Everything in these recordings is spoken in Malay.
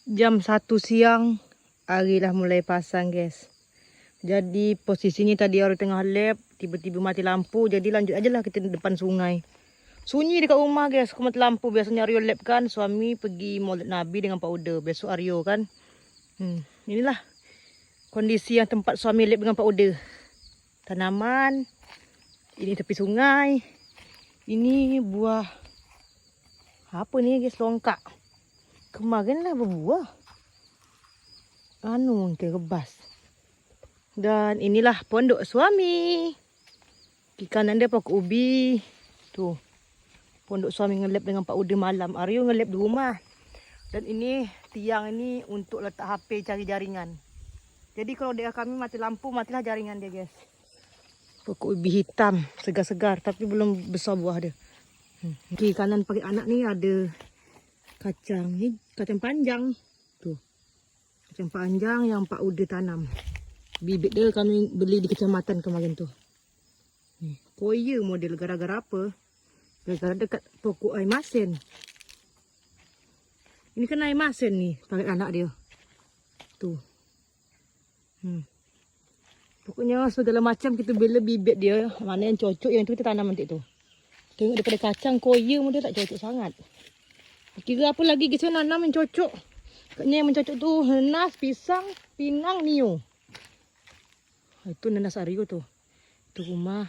Jam 1 siang, Ari dah mulai pasang guys. Jadi posisinya tadi Ari tengah lap, tiba-tiba mati lampu. Jadi lanjut aja lah kita depan sungai. Sunyi dekat rumah guys, aku mati lampu. Biasanya Aryo lap kan, suami pergi Maulid Nabi dengan Pak Uda. Besok Aryo kan. Inilah kondisi yang tempat suami lap dengan Pak Uda. Tanaman, ini tepi sungai. Ini buah, apa ni guys, longkak. Kemarin lah berbuah. Terbas. Dan inilah pondok suami. Di kanan dia pokok ubi. Tuh. Pondok suami ngelap dengan Pak Uda malam. Aryo ngelap di rumah. Dan ini tiang ini untuk letak HP cari jaringan. Jadi kalau daerah kami mati lampu, matilah jaringan dia guys. Pokok ubi hitam, segar-segar tapi belum besar buah dia. Di kanan pakai anak ni ada kacang. Ni kacang panjang. Tuh. Kacang panjang yang Pak Uda tanam. Bibit dia kami beli di kecamatan kemarin tuh. Ni, koya model gara-gara apa? Gara-gara dekat pokok air masin. Ini kan air masin nih, pakai anak dia. Tuh. Pokoknya segala macam kita bela bibit dia. Mana yang cocok, yang tu kita tanam nanti tu. Tengok daripada kacang koya model tak cocok sangat. Kira apa lagi kita nanam yang cocok. Katanya yang cocok tu nanas, pisang, pinang, nio. Itu nanas Aryo tu. Itu rumah.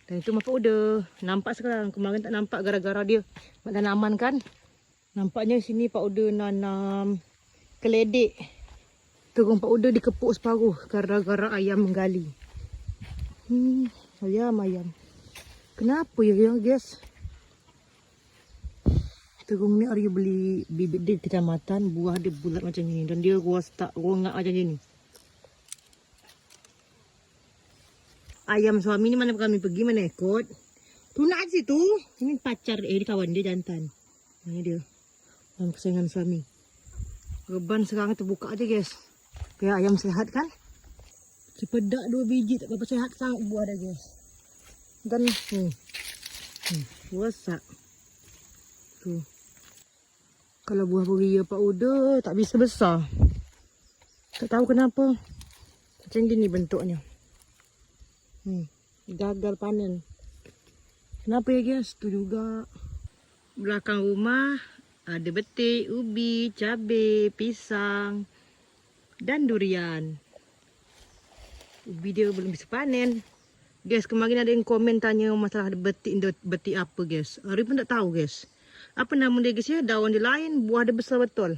Dan itu Pak Uda. Nampak sekarang. Kemarin tak nampak gara-gara dia tanaman kan. Nampaknya sini Pak Uda nanam keledek. Terung Pak Uda dikepuk separuh gara-gara ayam menggali. Ayam. Kenapa ya guys? Terung ni Aryo beli bibit dia di kecamatan. Buah dia bulat macam ni. Dan dia rongak macam ni. Ayam suami ni mana kami pergi, mana ikut. Tunak di situ. Ini pacar dia kawan dia jantan. Ini dia. Ayam kesayangan suami. Reban sekarang terbuka aja guys. Kayak ayam sehat kan. Cepedak 2 biji. Tak apa sehat sangat buah dia guys. Dan rosak. Tuh. Kalau buah beria Pak Uda tak bisa besar. Tak tahu kenapa. Macam gini bentuknya. Gagal panen. Kenapa ya guys? Tu juga. Belakang rumah ada betik, ubi, cabai, pisang dan durian. Ubi dia belum bisa panen. Guys, kemarin ada yang komen tanya masalah betik apa guys. Ari pun tak tahu guys. Apa nama dia guys ya? Daun dia lain, buah dia besar betul.